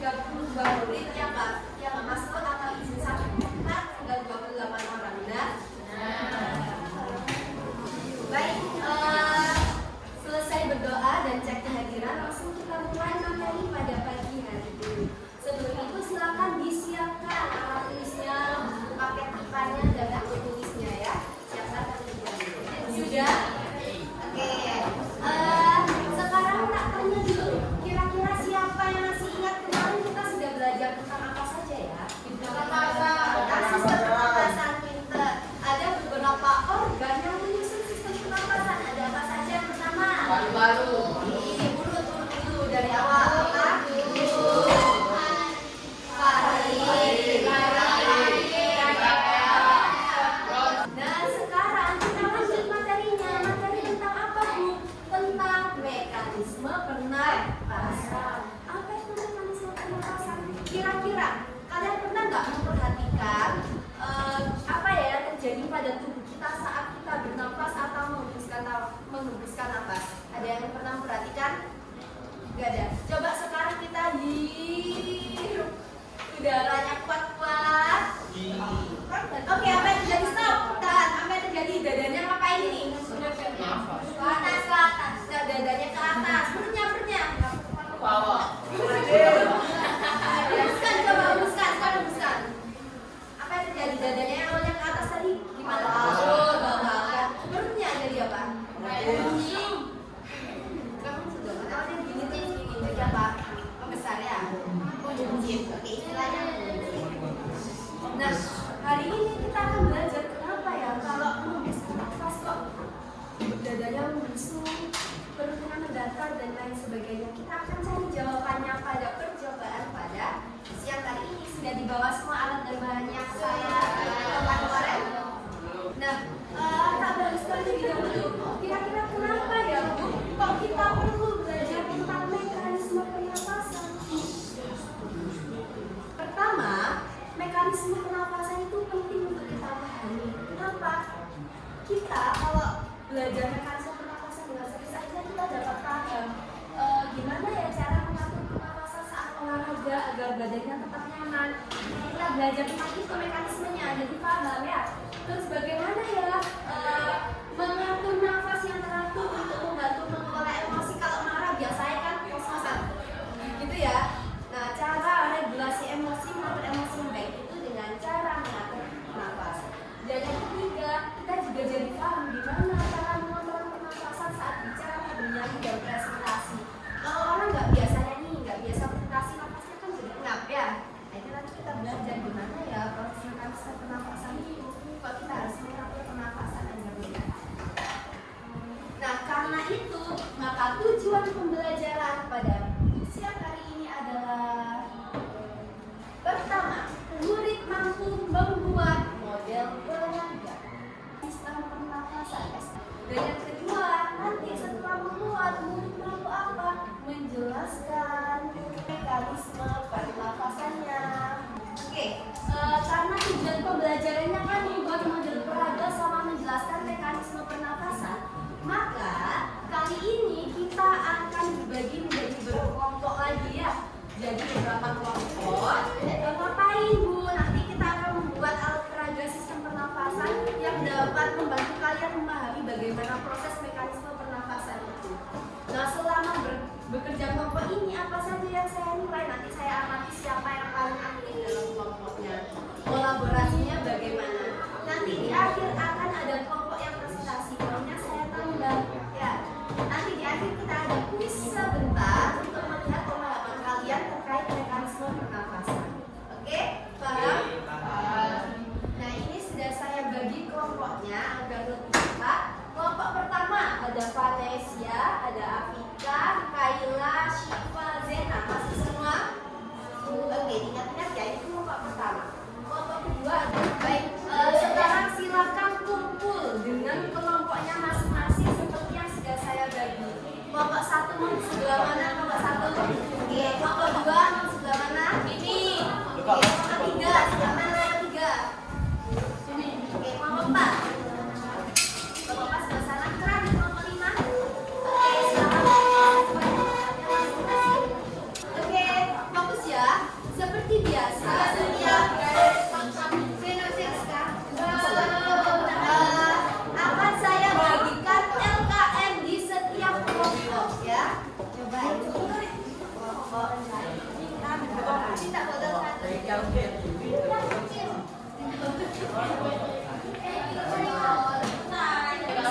32 murid yang nggak masuk atau izin sampai tinggal 28 orang, benar? Baik, selesai berdoa dan cek kehadiran, langsung kita mulai materi pada pagi hari ini. Sebelum itu silakan disiapkan alat tulisnya, paket tipanya dan buku tulisnya ya. Siapkan sudah? Oke. Sekarang tak tanya dulu, kira-kira siapa yang masih ingat kemarin kita sudah belajar tentang apa saja ya? Sistem pernapasan, pinter. Ada beberapa organ yang menyusun sistem pernapasan. Ada apa saja yang pertama? Paru-paru. Ini urut dulu dari awal. Nah sekarang kita lanjut materinya. Materi tentang apa Bu? Tentang mekanisme pernapasan. Apa itu mekanisme pernapasan? Kira-kira kalian pernah nggak memperhatikan apa ya yang terjadi pada tubuh kita saat kita bernafas atau menghembuskan nafas? Ada yang pernah memperhatikan? Gak ada. Coba sekarang kita hirup udaranya kuat-kuat. Oke, apa yang terjadi? Stop. Tahan. Apa yang terjadi? Dadanya ngapain ini? Ke atas, ke atas. Nah, dadanya ke atas. Perutnya. Ke bawah. Hembuskan, coba hembuskan. Apa yang terjadi? Dadanya yang awalnya ke atas tadi gimana? Bawah. Perutnya jadi apa? Awalnya gini jadi apa? Membesar ya? Oke, istilahnya. Nah, hari ini kita akan belajar kenapa ya kalau menghembuskan nafas kok dadanya membusuk, perutnya mendatar dan lain sebagainya. Kita akan cari jawabannya pada percobaan pada siang hari ini. Sudah dibawa semua alat dan bahannya saya kemarin. Nah, tak bahaskan lebih dahulu. Kira-kira kenapa ya Bu? Kok kita perlu belajar tentang mekanisme pernapasan? Pertama, mekanisme pernapasan itu penting untuk kita pahami. Kenapa? Kita kalau belajar mekanisme pernapasan dengan serius aja kita dapat paham gimana ya cara mengatur pernapasan saat olahraga agar badannya tetap nyaman. Kita belajar tentang itu mekanismenya, jadi paham ya. Terus bagaimana ya mengatur nafas yang teratur untuk membantu mengelola emosi. Kalau marah biasanya kan kos-kosan gitu ya. Nah, cara regulasi emosi, mengatur emosi yang baik itu dengan cara mengatur nafas. Dan yang ketiga, kita juga jadi paham gimana cara mengontrol pernapasan saat bicara, bernyanyi, dan presentasi. Kalau orang nggak biasa nyanyi, nggak biasa presentasi, nafasnya kan jadi ngap ya. Nah, itu nanti kita belajar gimana ya proses mekanisme pernapasan itu. Kok kita harus mengatur pernapasan agar benar. Nah, karena itu, maka tujuan pembelajaran pada siang hari ini adalah pertama, murid mampu membuat model olahraga sistem pernapasan. Dan yang kedua, nanti setelah membuat, murid mampu apa? Menjelaskan mekanisme pernapasannya. Oke, karena tujuan pembelajarannya kan membuat model olahraga sama menjelaskan mekanisme pernapasan, maka kali ini kita akan dibagi menjadi berkelompok lagi ya. Jadi beberapa kelompok. Ngapain Bu? Nanti kita akan membuat alat peraga sistem pernapasan yang dapat membantu kalian memahami bagaimana proses mekanisme pernapasan itu. Nah, selama bekerja kelompok ini apa saja yang saya nilai? Nanti saya amati siapa yang paling aktif dalam kelompoknya. Kolaborasinya bagaimana? Nanti di akhir akan ada kelompok yang presentasi. Maunya saya tambah ya. Nanti di akhir kita ada kuis sebentar untuk melihat pemahaman kalian terkait mekanisme pernapasan. Oke? Paham? Nah, ini sudah saya bagi kelompoknya agar lebih cepat. Kelompok pertama ada Vanessa, ada Afika, Kaila, Syifa, Zena. Masih semua? Oke, ingat-ingat ya, itu kelompok pertama. Kelompok kedua, baik. Sekarang silakan kumpul dengan kelompoknya masing-masing seperti yang sudah saya bagi. Kelompok satu mau sebelah mana? Kelompok satu. Oke, kelompok dua mau sebelah mana? Minta botol satu.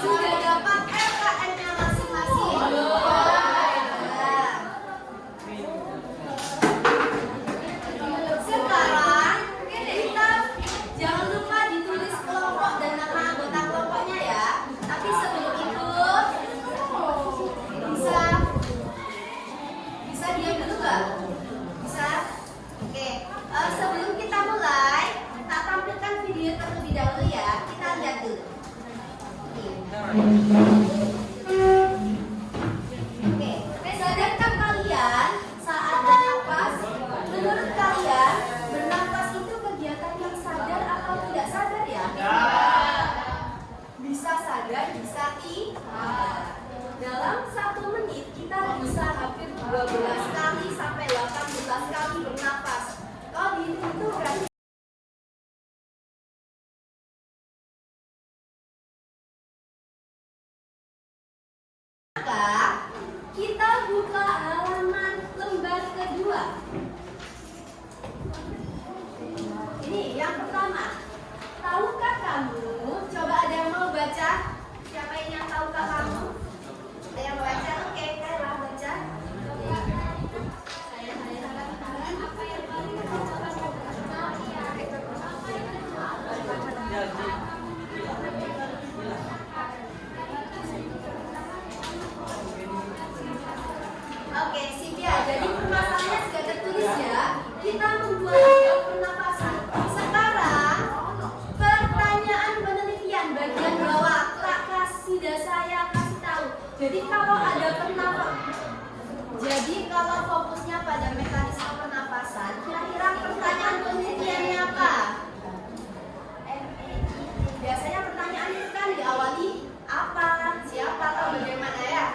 Sudah dapat LKM-nya masing-masing. Sekarang kita jangan lupa ditulis kelompok dan nama anggota kelompoknya ya. Tapi sebelum itu bisa diam dulu nggak? Bisa? Oke. Sebelum kita mulai, tak tampilkan video terlebih dahulu ya. Kita lihat dulu. Oke, sadarkah kalian saat bernafas? Menurut kalian, bernafas itu kegiatan yang sadar atau tidak sadar ya? Bisa sadar, bisa tidak. Dalam 1 menit kita bisa hampir 12 kali sampai 18 kali bernafas. Kalau dihitung itu berarti maka kita buka halaman lembar kedua. Ini yang pertama. Tahukah kamu? Coba ada yang mau baca? Siapa ini yang tahukah kamu? Ada yang mau baca? Oke, Kayla baca. Oke, Sivia. Jadi permasalahannya sudah tertulis ya. Kita membuat pernapasan. Sekarang pertanyaan penelitian bagian bawah. Sudah saya kasih tahu. Jadi kalau ada kalau fokusnya pada mekanisme pernapasan, kira-kira pertanyaan penelitiannya apa? Biasanya pertanyaan itu kan diawali apa, siapa, atau bagaimana ya?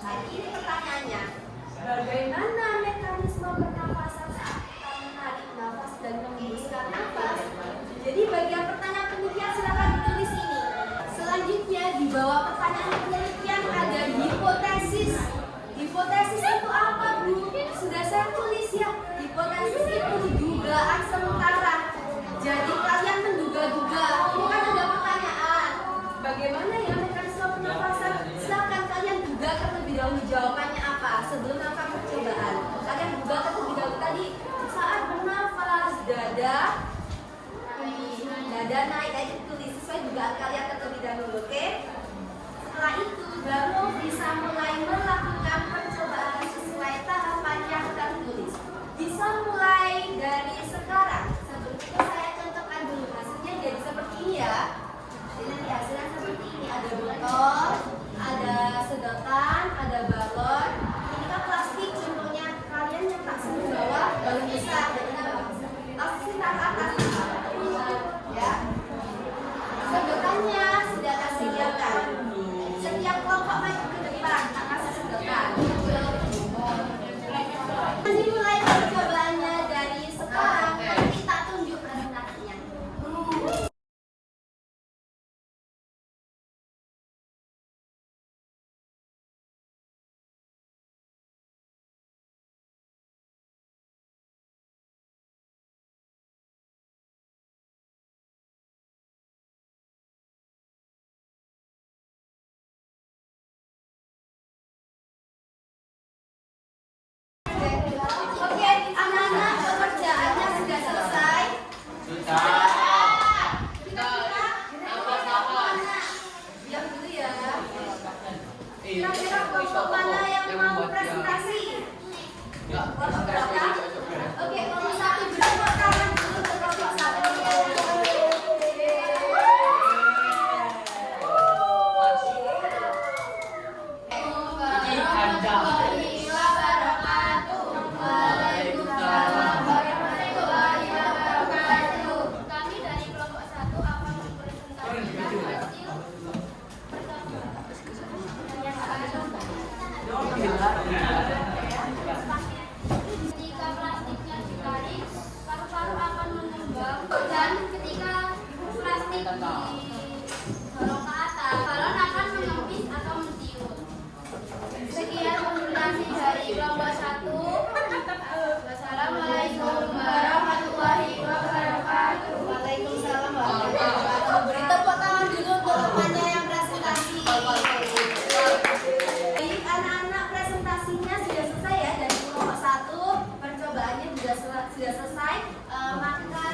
Nah, ini pertanyaannya. Bagaimana mekanisme pernapasan saat kita menarik nafas dan menghembuskan nafas? Jadi bagian pertanyaan penelitian silakan ditulis ini. Selanjutnya di bawah pertanyaan penelitian ada hipotesis. Hipotesis itu apa, Bu? Sudah saya tulis ya. Hipotesis itu dugaan sementara. Jadi kalian menduga-duga. Ini kan ada pertanyaan. Bagaimana ya mekanisme pernapasan? Silakan kalian duga terlebih dahulu jawabannya apa sebelum melakukan percobaan. Kalian duga terlebih dahulu tadi saat bernafas dada naik, tadi tulis sesuai dugaan kalian terlebih dahulu, oke? Setelah itu baru bisa mulai melakukan percobaan sesuai tahapan yang tertulis. Bisa mulai dari sekarang. Sebelum itu saya contohkan dulu hasilnya jadi seperti ini ya. Jadi nanti hasilnya seperti ini, ada botol, ada sedotan, ada balon. Ini kan plastik, contohnya kalian nyetak semua bawah, balon besar, plastik taruh atas, ya. Sedotannya sudah kasih lihatkan. Setiap kelompok maju ke depan, tak kasih sedotan. Nanti mulai percobaannya dari sekarang. Kita tunjuk presentasinya. sudah selesai, maka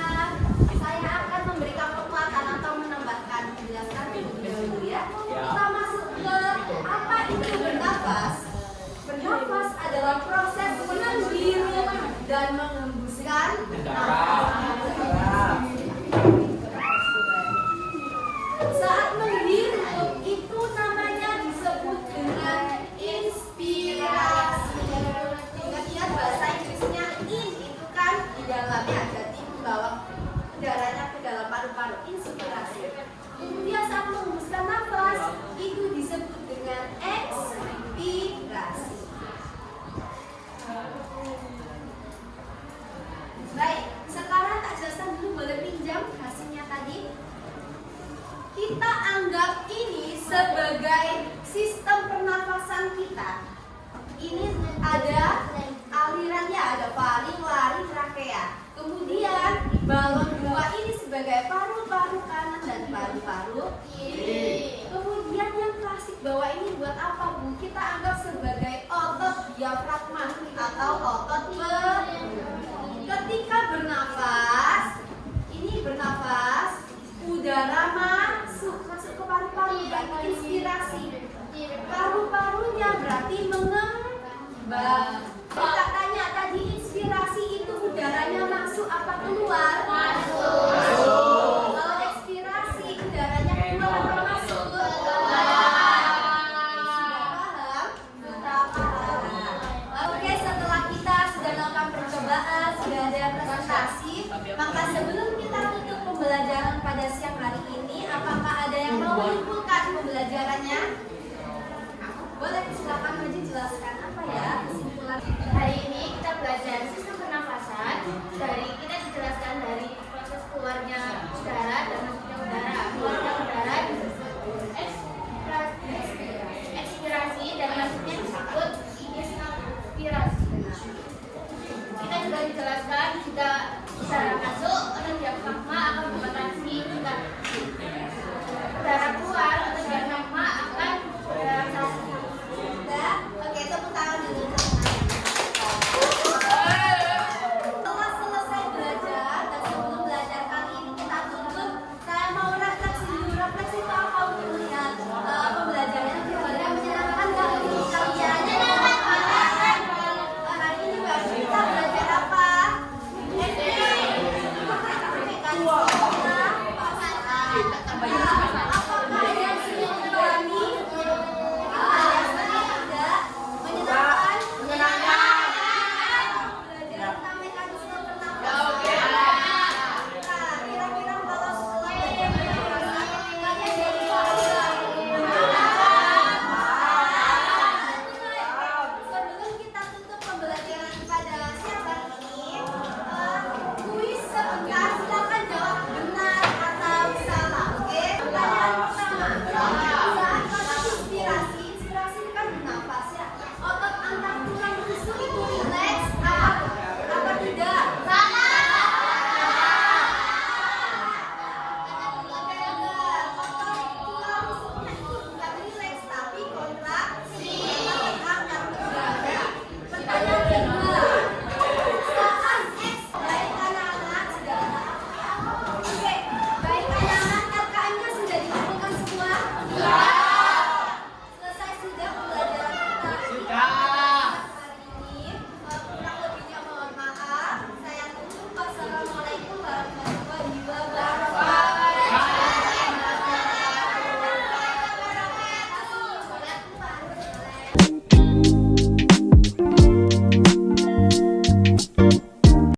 saya akan memberikan penguatan atau menambahkan penjelasan terlebih dahulu ya. Kita masuk ke apa itu bernafas. Bernafas adalah proses menghirup dan mengembuskan nafas. Saat menghirup itu namanya disebut dengan inspirasi. Ingat-ingat bahasa Inggrisnya in itu kan di dalamnya ada membawa udaranya ke dalam paru-paru, inspirasi. Kemudian saat menghembuskan nafas itu disebut dengan ekspirasi. Baik, sekarang tak jelaskan dulu, boleh pinjam hasilnya tadi. Kita anggap ini sebagai sistem pernafasan kita. Ini ada alirannya, ada faring, lari, trakea. Kemudian balon dua ini sebagai paru-paru kanan dan paru-paru kiri. Kemudian yang klasik bawah ini buat apa, Bu? Kita anggap sebagai otot diafragma atau otot ketika bernafas, ini bernafas, udara masuk ke paru-paru, berarti inspirasi. Paru-parunya berarti mengembang. Kita tanya tadi, inspirasi itu udaranya masuk apa keluar? Masuk. Kalau ekspirasi udaranya keluar atau masuk? Sudah paham? Oke, setelah kita sudah melakukan percobaan, sudah ada presentasi, maka sebelum kita tutup pembelajaran pada siang hari ini, apakah ada yang mau menyimpulkan pembelajarannya? Boleh, silakan maju jelaskan apa ya kesimpulan. Hari ini kita belajar sistem pernafasan dari